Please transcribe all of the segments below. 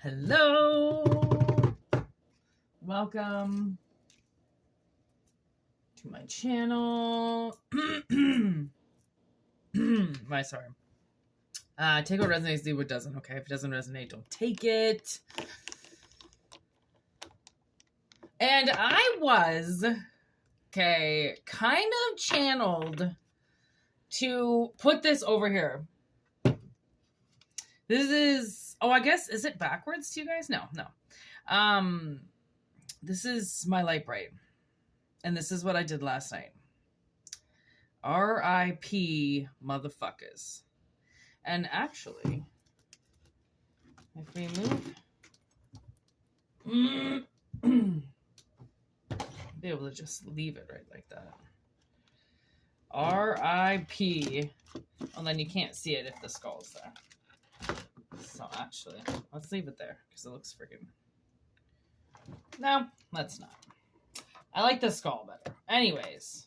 Hello. Welcome to my channel. Sorry. Take what resonates, leave what doesn't. Okay, if it doesn't resonate, don't take it. And I was, kind of channeled to put this over here. This is, I guess, is it backwards to you guys? No. This is my light bright. And this is what I did last night. R.I.P. motherfuckers. And actually, if we move, be able to just leave it right like that. R.I.P. Well, then you can't see it if the skull's there. So actually, let's leave it there because it looks freaking. No, let's not. I like the skull better. Anyways,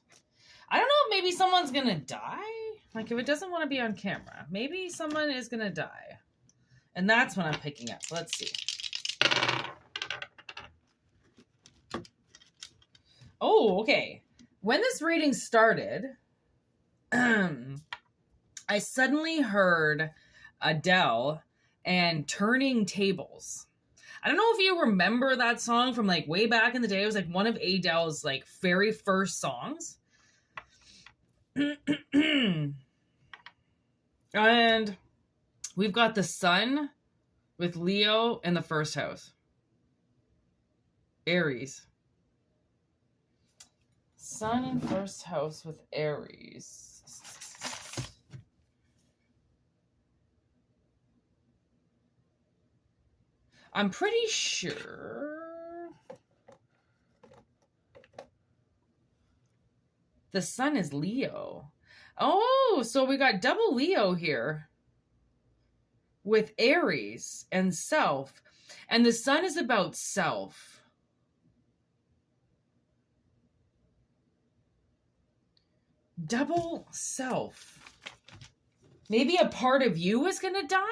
I don't know if maybe someone's gonna die. Like if it doesn't want to be on camera, maybe someone is gonna die. And that's what I'm picking up. Let's see. Oh, okay. When this reading started, I suddenly heard Adele and Turning Tables. I don't know if you remember that song from like way back in the day. It was like one of Adele's like very first songs. And we've got the sun with Leo in the first house. Aries. Sun in first house with Aries. I'm pretty sure the sun is Leo. Oh, so we got double Leo here with Aries and self. And the sun is about self. Double self. Maybe a part of you is going to die?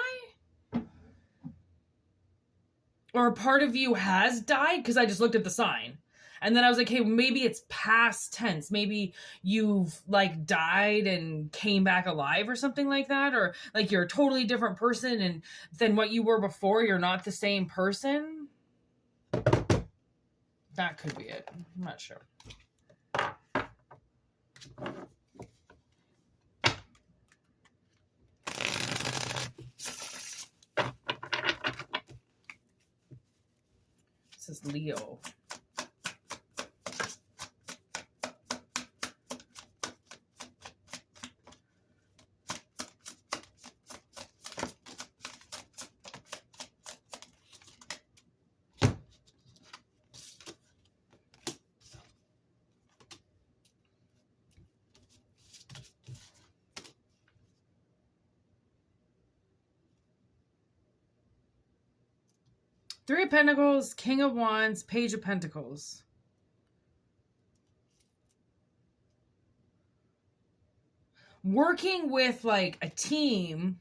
Or a part of you has died? Because I just looked at the sign. And then I was like, hey, maybe it's past tense. Maybe you've like died and came back alive or something like that. Or like you're a totally different person and than what you were before. You're not the same person. That could be it. I'm not sure. This is Leo. Three of Pentacles, King of Wands, Page of Pentacles. Working with like a team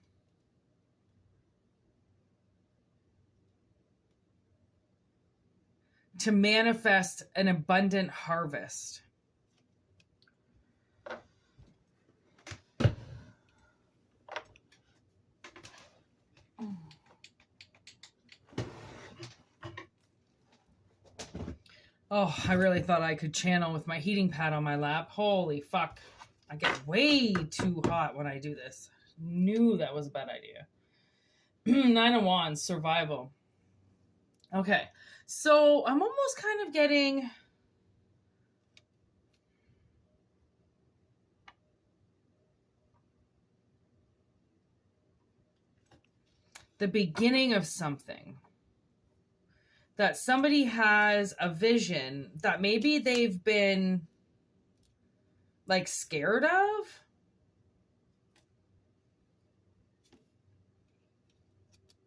to manifest an abundant harvest. Oh, I really thought I could channel with my heating pad on my lap. Holy fuck. I get way too hot when I do this. Knew that was a bad idea. Nine of Wands, survival. Okay, so I'm almost kind of getting... the beginning of something. That somebody has a vision that maybe they've been like scared of.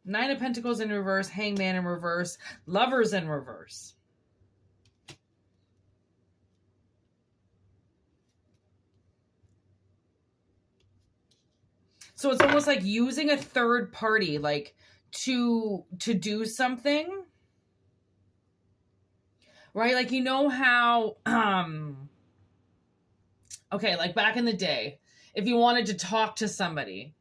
Nine of Pentacles in reverse, Hangman in reverse, Lovers in reverse. So it's almost like using a third party, like to do something, right? Like, you know how, okay, like back in the day, if you wanted to talk to somebody,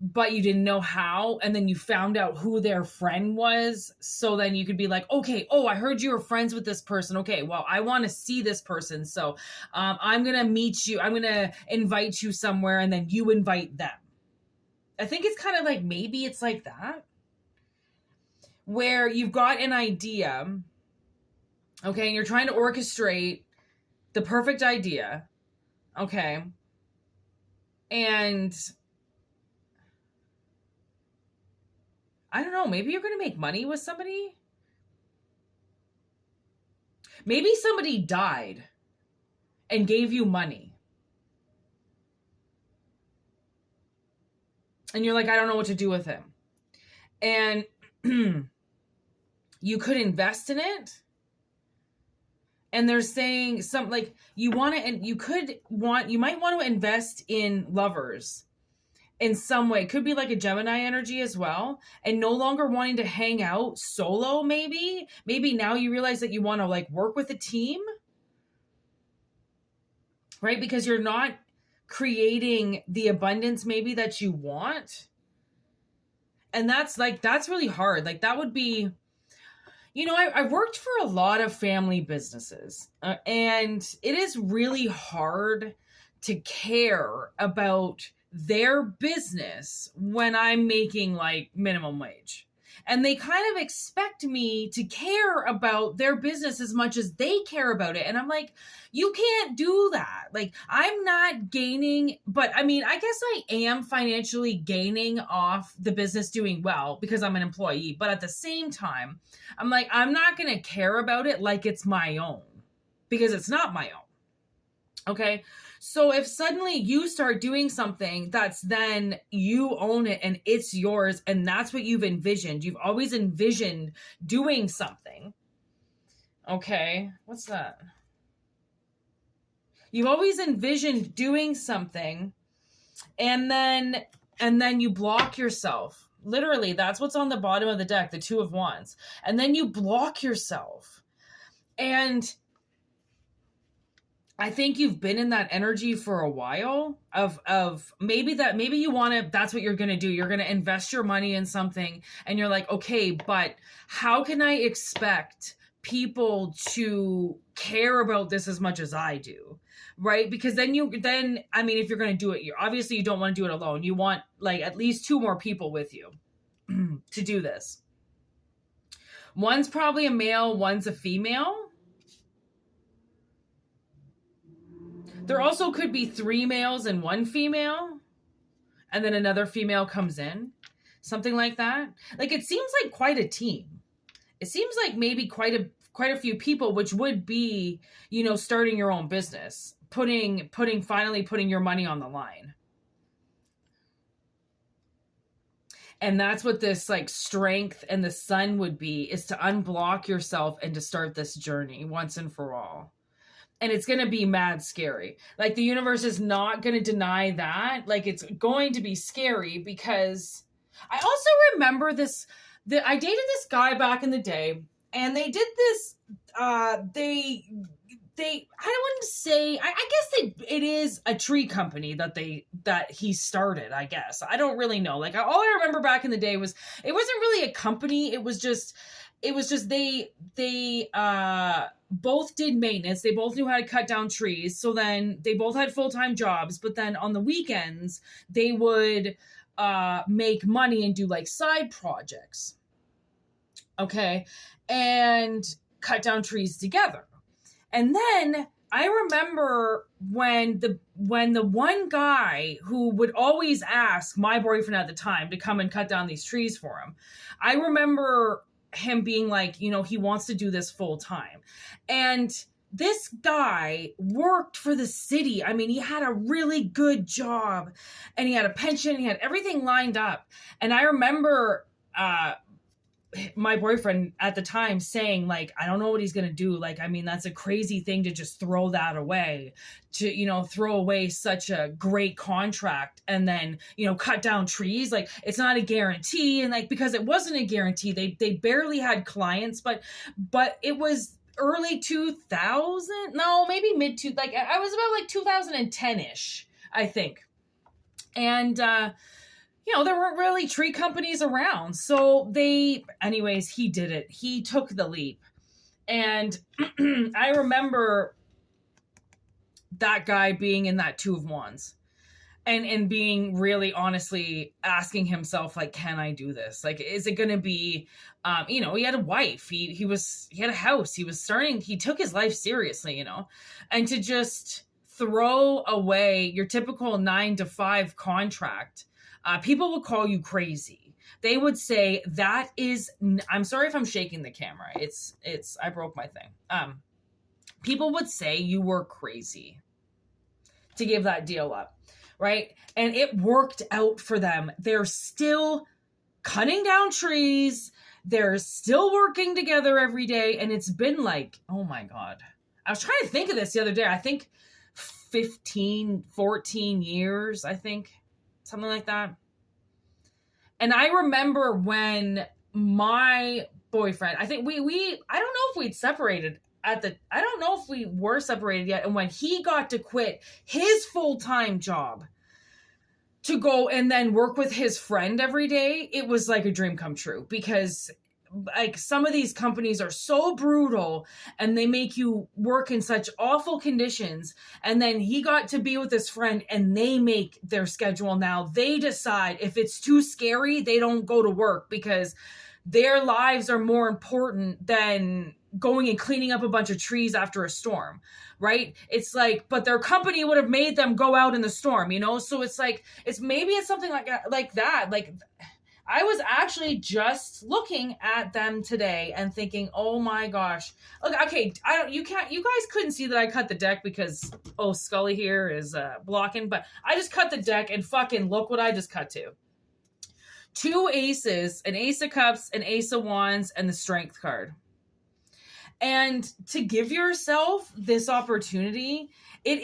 but you didn't know how, and then you found out who their friend was, so then you could be like, okay, oh, I heard you were friends with this person. Okay, well, I want to see this person, so I'm going to meet you. I'm going to invite you somewhere, and then you invite them. I think it's kind of like, maybe it's like that, where you've got an idea, okay, and you're trying to orchestrate the perfect idea, okay, and I don't know, maybe you're going to make money with somebody. Maybe somebody died and gave you money. And you're like, I don't know what to do with him. And you could invest in it. And they're saying something like, you might want to invest in lovers in some way. Could be like a Gemini energy as well, and no longer wanting to hang out solo. Maybe now you realize that you want to like work with a team, right? Because you're not creating the abundance maybe that you want. And that's really hard. Like, that would be, you know, I worked for a lot of family businesses, and it is really hard to care about their business when I'm making like minimum wage. And they kind of expect me to care about their business as much as they care about it. And I'm like, you can't do that. Like, I'm not gaining, but I mean, I guess I am financially gaining off the business doing well because I'm an employee. But at the same time, I'm like, I'm not going to care about it like it's my own, because it's not my own. Okay. So if suddenly you start doing something that's then you own it and it's yours, and that's what you've envisioned. You've always envisioned doing something. Okay. What's that? You've always envisioned doing something, and then you block yourself. Literally, that's what's on the bottom of the deck, the Two of Wands. And then you block yourself. And I think you've been in that energy for a while of maybe you want to, that's what you're going to do. You're going to invest your money in something, and you're like, okay, but how can I expect people to care about this as much as I do? Right? Because then I mean, if you're going to do it, you don't want to do it alone. You want like at least 2 more people with you to do this. One's probably a male, one's a female. There also could be 3 males and 1 female, and then another female comes in, something like that. Like, it seems like quite a team. It seems like maybe quite a few people, which would be, you know, starting your own business, finally putting your money on the line. And that's what this like strength and the sun would be, is to unblock yourself and to start this journey once and for all. And it's going to be mad scary. Like, the universe is not going to deny that. Like, it's going to be scary, because I also remember I dated this guy back in the day, and they did this, I don't want to say, I guess it is a tree company that he started, I guess. I don't really know. Like, all I remember back in the day was, it wasn't really a company. It was just they both did maintenance. They both knew how to cut down trees. So then they both had full-time jobs, but then on the weekends they would make money and do like side projects. Okay. And cut down trees together. And then I remember when the one guy who would always ask my boyfriend at the time to come and cut down these trees for him, I remember him being like, you know, he wants to do this full time. And this guy worked for the city. I mean, he had a really good job, and he had a pension. He had everything lined up. And I remember my boyfriend at the time saying like, I don't know what he's going to do. Like, I mean, that's a crazy thing to just throw that away, to, you know, throw away such a great contract and then, you know, cut down trees. Like, it's not a guarantee. And like, because it wasn't a guarantee, they barely had clients, but it was early 2000, no, maybe mid two, like I was about like 2010-ish, I think. And, you know, there weren't really tree companies around. So anyways, he did it. He took the leap. And I remember that guy being in that Two of Wands and being really honestly asking himself, like, can I do this? Like, is it going to be, you know, he had a wife, he had a house, he took his life seriously, you know, and to just throw away your typical 9-to-5 contract, people would call you crazy. They would say that is, I'm sorry if I'm shaking the camera. I broke my thing. People would say you were crazy to give that deal up, right? And it worked out for them. They're still cutting down trees. They're still working together every day. And it's been like, oh my God. I was trying to think of this the other day. I think 15, 14 years, I think. Something like that. And I remember when my boyfriend, I think I don't know if we'd separated I don't know if we were separated yet. And when he got to quit his full-time job to go and then work with his friend every day, it was like a dream come true, because like some of these companies are so brutal and they make you work in such awful conditions. And then he got to be with his friend and they make their schedule. Now they decide if it's too scary, they don't go to work because their lives are more important than going and cleaning up a bunch of trees after a storm, right? It's like, but their company would have made them go out in the storm, you know? So it's like, it's something like that. Like, I was actually just looking at them today and thinking, oh my gosh. Look, okay, you guys couldn't see that I cut the deck because, Scully here is blocking, but I just cut the deck and fucking look what I just cut to. 2 aces, an ace of cups, an ace of wands, and the strength card. And to give yourself this opportunity, it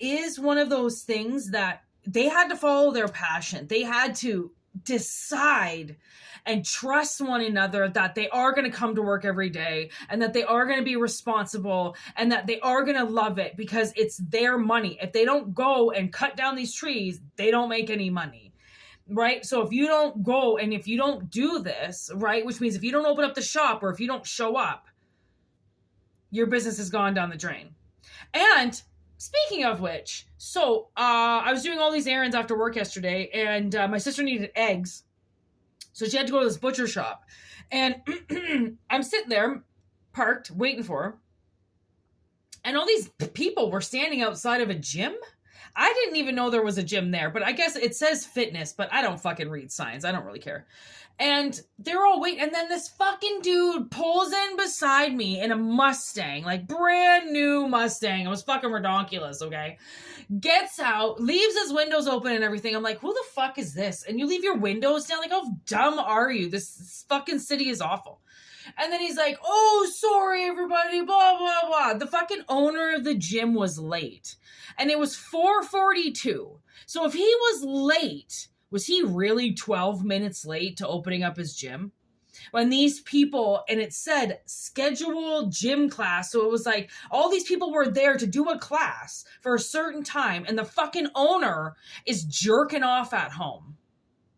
is one of those things that they had to follow their passion. They had to decide and trust one another that they are going to come to work every day and that they are going to be responsible and that they are going to love it because it's their money. If they don't go and cut down these trees, they don't make any money, right? So if you don't go and if you don't do this, right, which means if you don't open up the shop or if you don't show up, your business has gone down the drain. And speaking of which, so I was doing all these errands after work yesterday, and my sister needed eggs. So she had to go to this butcher shop. And I'm sitting there, parked, waiting for her. And all these people were standing outside of a gym. I didn't even know there was a gym there, but I guess it says fitness, but I don't fucking read signs. I don't really care. And they're all waiting. And then this fucking dude pulls in beside me in a Mustang, like brand new Mustang. It was fucking redonkulous, okay? Gets out, leaves his windows open and everything. I'm like, who the fuck is this? And you leave your windows down? Like, how dumb are you? This fucking city is awful. And then he's like, oh, sorry, everybody, blah, blah, blah. The fucking owner of the gym was late. And it was 4:42. So if he was late, was he really 12 minutes late to opening up his gym? When these people, and it said scheduled gym class. So it was like all these people were there to do a class for a certain time. And the fucking owner is jerking off at home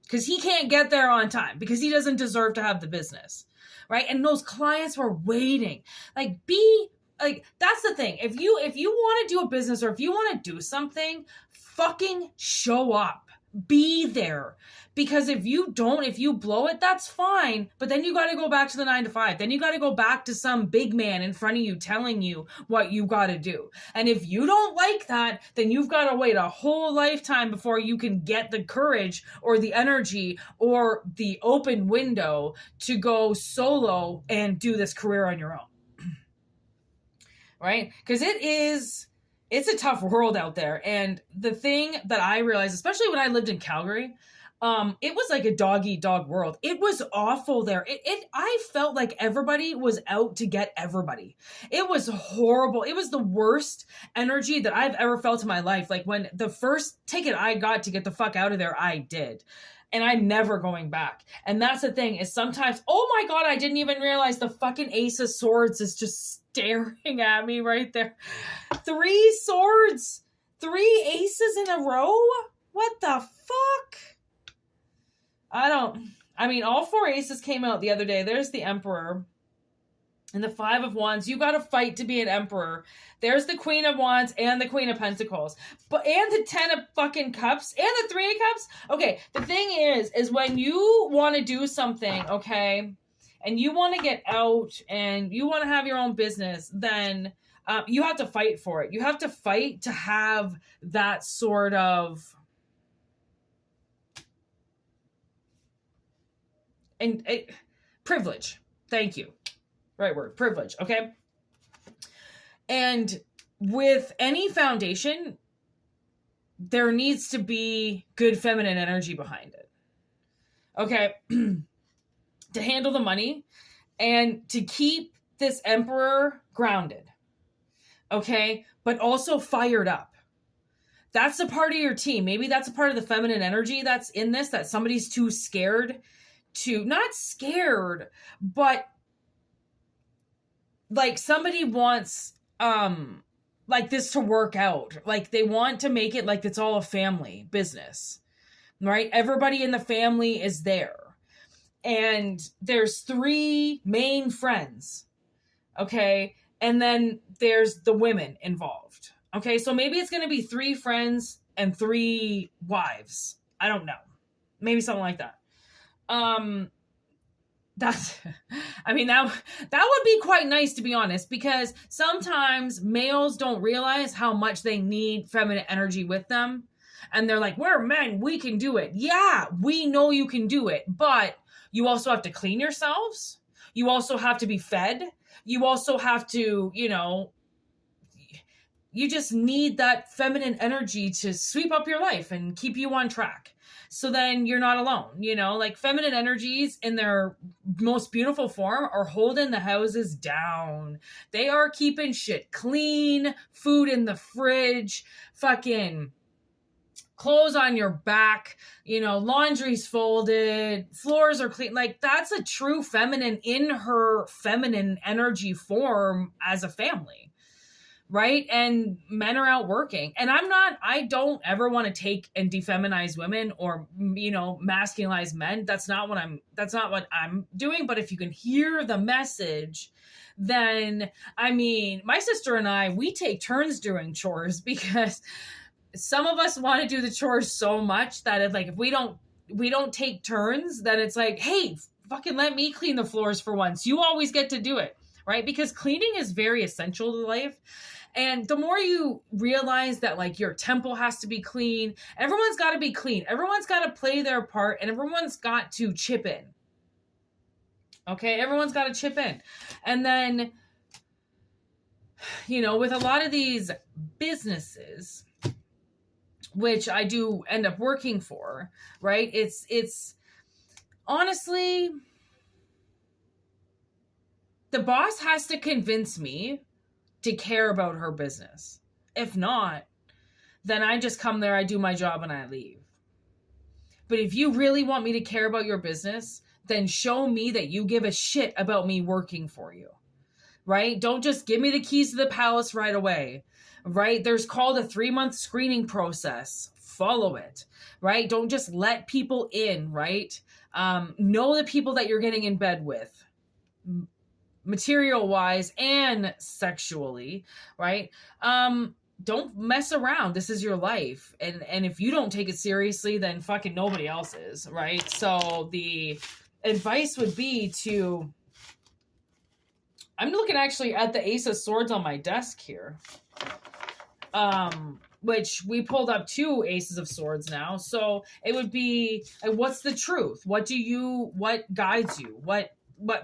because he can't get there on time because he doesn't deserve to have the business. Right. And those clients were waiting. Like, that's the thing. If you want to do a business or if you want to do something, fucking show up. Be there. Because if you blow it, that's fine. But then you got to go back to the 9-to-5. Then you got to go back to some big man in front of you telling you what you got to do. And if you don't like that, then you've got to wait a whole lifetime before you can get the courage or the energy or the open window to go solo and do this career on your own. Right? Because it's a tough world out there. And the thing that I realized, especially when I lived in Calgary, It was like a dog eat dog world. It was awful there. I felt like everybody was out to get everybody. It was horrible. It was the worst energy that I've ever felt in my life. Like when the first ticket I got to get the fuck out of there, I did. And I'm never going back. And that's the thing is sometimes, oh my God, I didn't even realize the fucking Ace of Swords is just staring at me right there. 3 swords, 3 aces in a row. What the fuck? I mean, all 4 aces came out the other day. There's the Emperor and the 5 of Wands. You got to fight to be an Emperor. There's the Queen of Wands and the Queen of Pentacles. And the 10 of fucking Cups and the 3 of Cups. Okay, the thing is when you want to do something, okay, and you want to get out and you want to have your own business, then you have to fight for it. You have to fight to have that sort of... And privilege. Thank you. Right word. Privilege. Okay. And with any foundation, there needs to be good feminine energy behind it. Okay. To handle the money and to keep this Emperor grounded. Okay. But also fired up. That's a part of your team. Maybe that's a part of the feminine energy that's in this, that somebody's too scared to, not scared, but like somebody wants like this to work out. Like they want to make it like it's all a family business, right? Everybody in the family is there. And there's 3 main friends. Okay. And then there's the women involved. Okay. So maybe it's going to be 3 friends and 3 wives. I don't know. Maybe something like that. That's, I mean, that would be quite nice, to be honest, because sometimes males don't realize how much they need feminine energy with them. And they're like, we're men, we can do it. Yeah, we know you can do it, but you also have to clean yourselves. You also have to be fed. You also have to, you just need that feminine energy to sweep up your life and keep you on track. So then you're not alone, like feminine energies in their most beautiful form are holding the houses down. They are keeping shit clean, food in the fridge, fucking clothes on your back, laundry's folded, floors are clean. Like that's a true feminine in her feminine energy form as a family. Right. And men are out working. And I don't ever want to take and defeminize women or, masculinize men. That's not what I'm doing. But if you can hear the message, then, I mean, my sister and I, we take turns doing chores because some of us want to do the chores so much that if we don't take turns, then it's like, hey, fucking let me clean the floors for once. You always get to do it. Right. Because cleaning is very essential to life. And the more you realize that like your temple has to be clean, everyone's got to be clean. Everyone's got to play their part and everyone's got to chip in. Okay. Everyone's got to chip in. And then, with a lot of these businesses, which I do end up working for, right? It's honestly, the boss has to convince me to care about her business. If not, then I just come there, I do my job, and I leave. But if you really want me to care about your business, then show me that you give a shit about me working for you, right? Don't just give me the keys to the palace right away, right? There's called a 3-month screening process. Follow it, right? Don't just let people in, right? Know the people that you're getting in bed with, material wise and sexually, right? Don't mess around. This is your life. And if you don't take it seriously, then fucking nobody else is, right? So the advice would be to, I'm looking actually at the Ace of Swords on my desk here. Which we pulled up 2 Aces of Swords now. So it would be, what's the truth? What guides you? What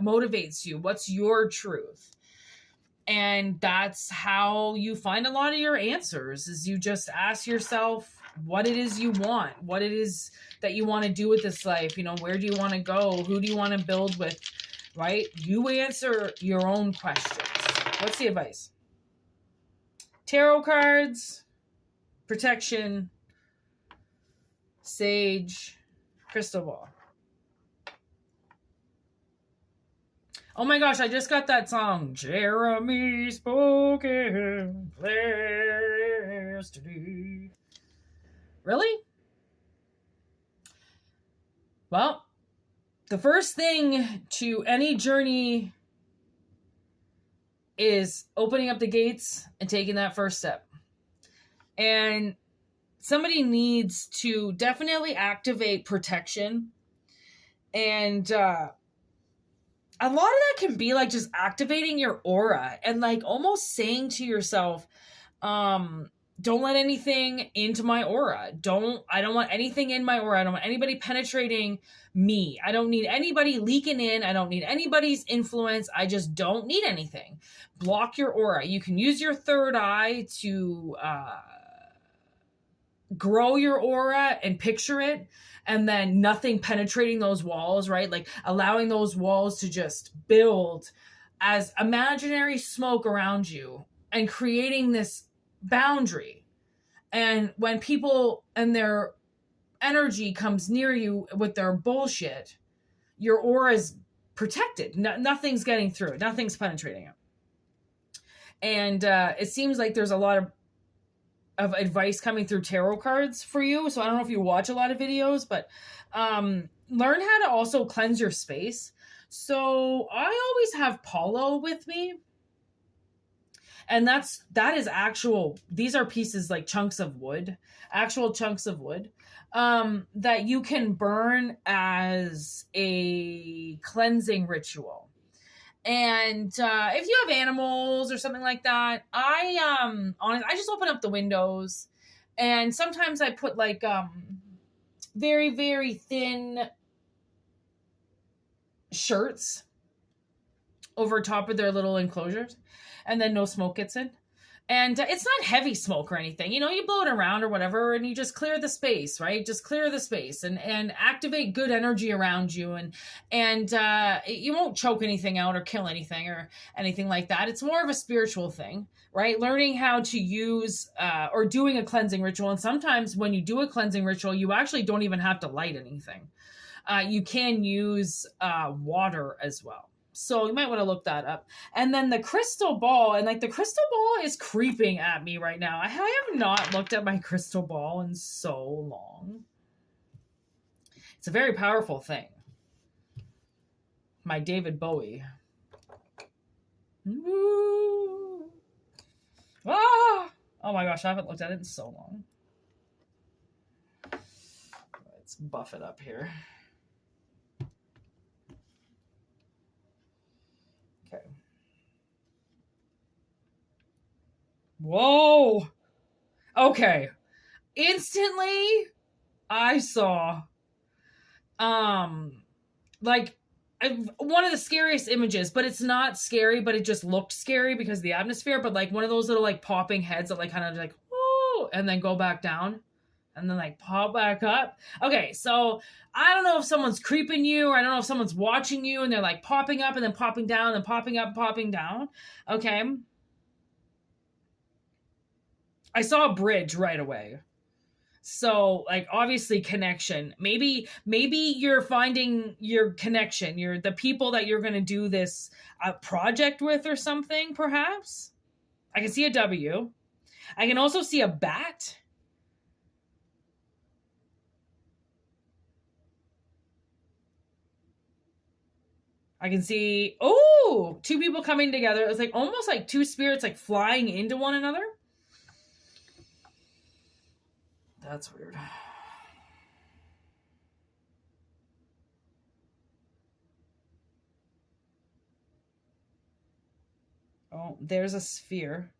motivates you? What's your truth? And that's how you find a lot of your answers, is you just ask yourself, what it is you want, what it is that you want to do with this life. You know, where do you want to go? Who do you want to build with, right? You answer your own questions. What's the advice? Tarot cards, protection, sage, crystal ball. Oh my gosh, I just got that song. Jeremy spoken yesterday. Really? Well, the first thing to any journey is opening up the gates and taking that first step. And somebody needs to definitely activate protection. And a lot of that can be like just activating your aura and like almost saying to yourself, don't let anything into my aura. I don't want anything in my aura. I don't want anybody penetrating me. I don't need anybody leaking in. I don't need anybody's influence. I just don't need anything. Block your aura. You can use your third eye to grow your aura and picture it, and then nothing penetrating those walls, right? Like allowing those walls to just build as imaginary smoke around you and creating this boundary. And when people and their energy comes near you with their bullshit, your aura is protected. Nothing's getting through. Nothing's penetrating it. And it seems like there's a lot of advice coming through tarot cards for you. So I don't know if you watch a lot of videos, but learn how to also cleanse your space. So I always have Paulo with me. And that is actual, these are pieces like chunks of wood, actual chunks of wood, that you can burn as a cleansing ritual. And if you have animals or something like that, I just open up the windows, and sometimes I put like very, very thin shirts over top of their little enclosures, and then no smoke gets in. And it's not heavy smoke or anything. You know, you blow it around or whatever, and you just clear the space, right? Just clear the space and activate good energy around you. And you won't choke anything out or kill anything or anything like that. It's more of a spiritual thing, right? Learning how to use or doing a cleansing ritual. And sometimes when you do a cleansing ritual, you actually don't even have to light anything. You can use water as well. So you might want to look that up. And then the crystal ball, and like the crystal ball is creeping at me right now. I have not looked at my crystal ball in so long. It's a very powerful thing. My David Bowie. Ooh. Ah! Oh my gosh, I haven't looked at it in so long. Let's buff it up here. Okay. Whoa. Okay. Instantly, I saw, like one of the scariest images, but it's not scary, but it just looked scary because of the atmosphere. But like one of those little like popping heads that like kind of like, whoa, and then go back down. And then like pop back up. Okay, so I don't know if someone's creeping you, or I don't know if someone's watching you and they're like popping up and then popping down and popping up, popping down. Okay. I saw a bridge right away. So like obviously connection. Maybe you're finding your connection. You're the people that you're going to do this project with or something, perhaps. I can see a W. I can also see a bat. I can see, two people coming together. It's like almost like two spirits like flying into one another. That's weird. Oh, there's a sphere.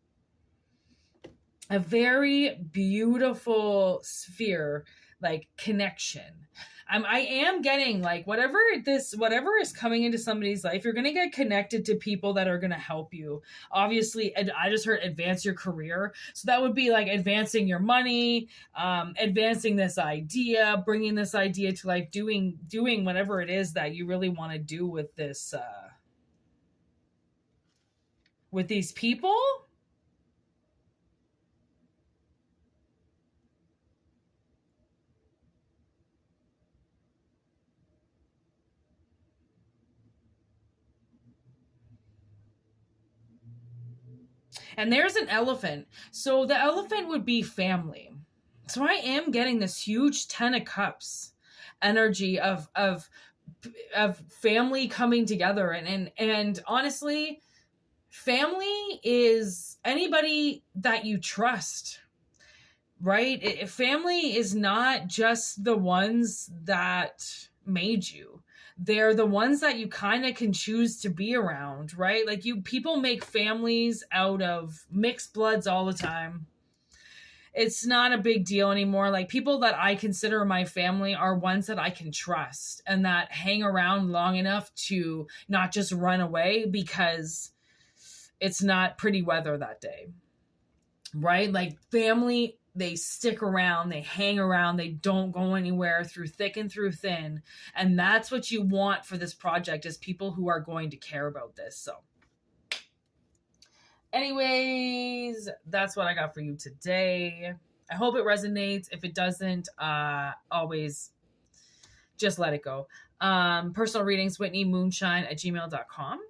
A very beautiful sphere like connection. I am getting like whatever is coming into somebody's life, you're going to get connected to people that are going to help you. Obviously, I just heard advance your career. So that would be like advancing your money, advancing this idea, bringing this idea to life, doing whatever it is that you really want to do with this, with these people. And there's an elephant. So the elephant would be family. So I am getting this huge 10 of cups energy of family coming together. And honestly, family is anybody that you trust, right? Family is not just the ones that made you. They're the ones that you kind of can choose to be around, right? Like people make families out of mixed bloods all the time. It's not a big deal anymore. Like people that I consider my family are ones that I can trust and that hang around long enough to not just run away because it's not pretty weather that day, right? Like family, they stick around, they hang around, they don't go anywhere through thick and through thin. And that's what you want for this project, is people who are going to care about this. So anyways, that's what I got for you today. I hope it resonates. If it doesn't, always just let it go. Personal readings, whitneymoonshine@gmail.com.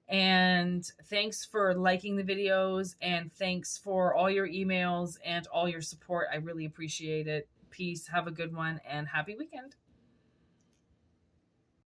And thanks for liking the videos, and thanks for all your emails and all your support. I really appreciate it. Peace. Have a good one, and happy weekend.